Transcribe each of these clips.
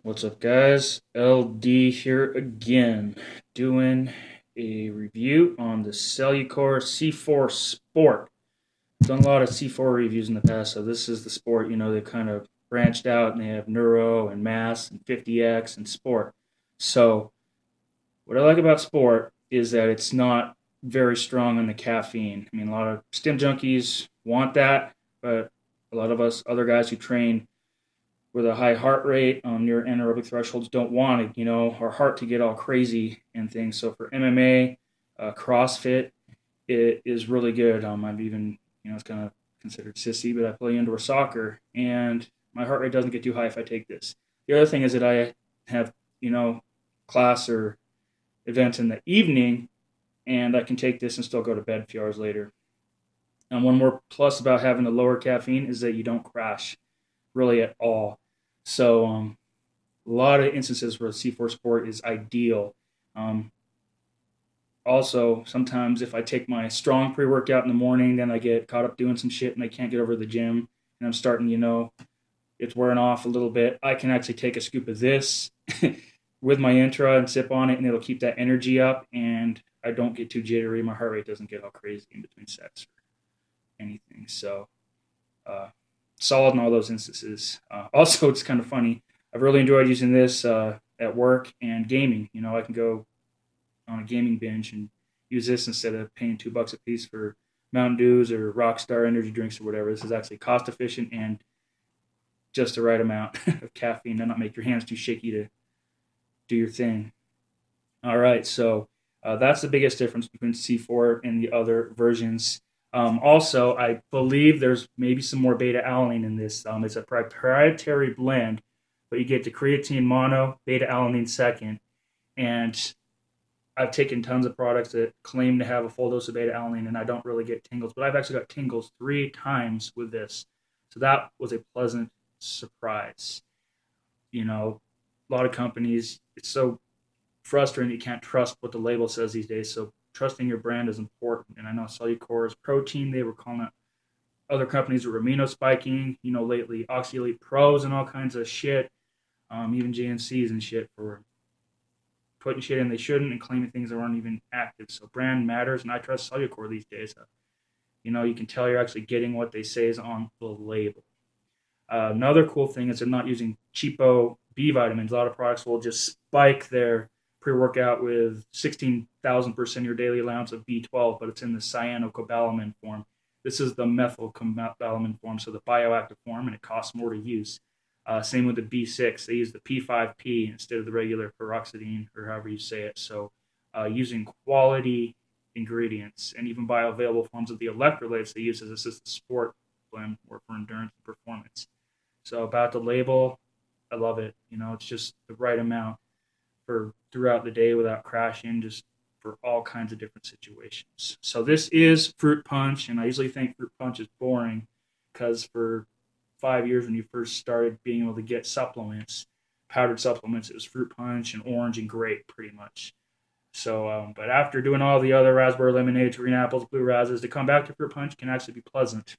What's up, guys? LD here again, doing a review on the Cellucor C4 Sport. Done a lot of C4 reviews in the past, so this is the Sport. They kind of branched out and they have Neuro and Mass and 50X and Sport. So, what I like about Sport is that it's not very strong on the caffeine. I mean, a lot of stim junkies want that, but a lot of us other guys who train with a high heart rate near anaerobic thresholds don't want our heart to get all crazy and things. So for MMA, CrossFit, it is really good. I've even, it's kind of considered sissy, but I play indoor soccer and my heart rate doesn't get too high if I take this. The other thing is that I have, class or events in the evening and I can take this and still go to bed a few hours later. And one more plus about having a lower caffeine is that you don't crash really at all. So a lot of instances where C4 Sport is ideal. Um, Also, sometimes if I take my strong pre workout in the morning, then I get caught up doing some shit and I can't get over to the gym and I'm starting, it's wearing off a little bit. I can actually take a scoop of this with my intra and sip on it and it'll keep that energy up and I don't get too jittery. My heart rate doesn't get all crazy in between sets or anything. So, uh, solid in all those instances. Also, it's kind of funny. I've really enjoyed using this at work and gaming. I can go on a gaming binge and use this instead of paying $2 a piece for Mountain Dews or Rockstar energy drinks or whatever. This is actually cost efficient and just the right amount of caffeine to not make your hands too shaky to do your thing. All right, so that's the biggest difference between C4 and the other versions. Also, I believe there's maybe some more beta alanine in this. It's a proprietary blend, but you get the creatine mono, beta alanine second, and I've taken tons of products that claim to have a full dose of beta alanine, and I don't really get tingles, but I've actually got tingles 3 times with this, so that was a pleasant surprise. A lot of companies, it's so frustrating that you can't trust what the label says these days. So trusting your brand is important. And I know Cellucor is protein. They were calling it other companies were amino spiking. Lately Oxyelite Pros and all kinds of shit. Even GNCs and shit for putting shit in they shouldn't and claiming things that aren't even active. So brand matters, and I trust Cellucor these days. You can tell you're actually getting what they say is on the label. Another cool thing is they're not using cheapo B vitamins. A lot of products will just spike their pre-workout with 16,000% your daily allowance of B12, but it's in the cyanocobalamin form. This is the methylcobalamin form, so the bioactive form, and it costs more to use. Same with the B6. They use the P5P instead of the regular peroxidine, or however you say it. So using quality ingredients and even bioavailable forms of the electrolytes they use as a sport blend or for endurance and performance. So about the label, I love it. It's just the right amount for throughout the day without crashing, just for all kinds of different situations. So this is fruit punch, and I usually think fruit punch is boring because for 5 years when you first started being able to get supplements, powdered supplements, it was fruit punch and orange and grape pretty much. So, but after doing all the other raspberry lemonades, green apples, blue raspberries, to come back to fruit punch can actually be pleasant.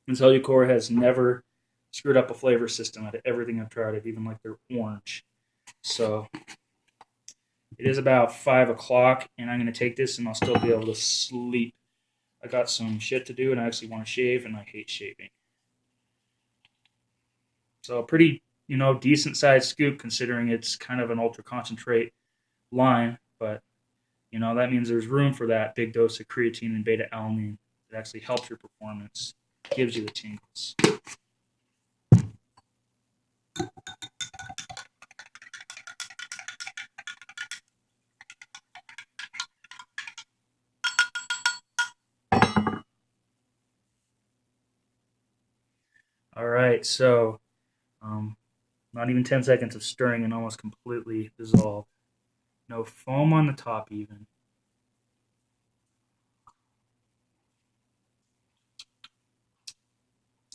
And Cellucor has never screwed up a flavor system out of everything I've tried. I've even liked their orange. So it is about 5 o'clock, and I'm going to take this, and I'll still be able to sleep. I got some shit to do, and I actually want to shave, and I hate shaving. So a pretty, decent sized scoop considering it's kind of an ultra concentrate line, but that means there's room for that big dose of creatine and beta alanine that actually helps your performance, gives you the tingles. All right, so um, not even 10 seconds of stirring and almost completely dissolved. No foam on the top, even.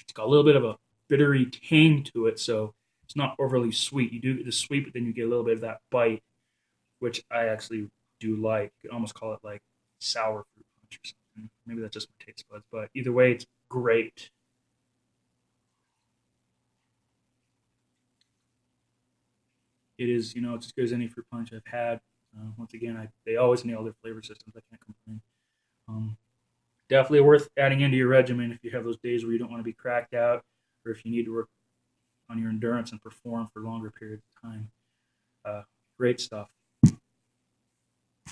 It's got a little bit of a bittery tang to it, so it's not overly sweet. You do get the sweet, but then you get a little bit of that bite, which I actually do like. You could almost call it like sour fruit punch or something. Maybe that's just my taste buds, but either way, it's great. it is, it's as good as any fruit punch I've had. Once again, they always nail their flavor systems. I can't complain. Definitely worth adding into your regimen if you have those days where you don't want to be cracked out, or if you need to work on your endurance and perform for longer periods of time. Great stuff.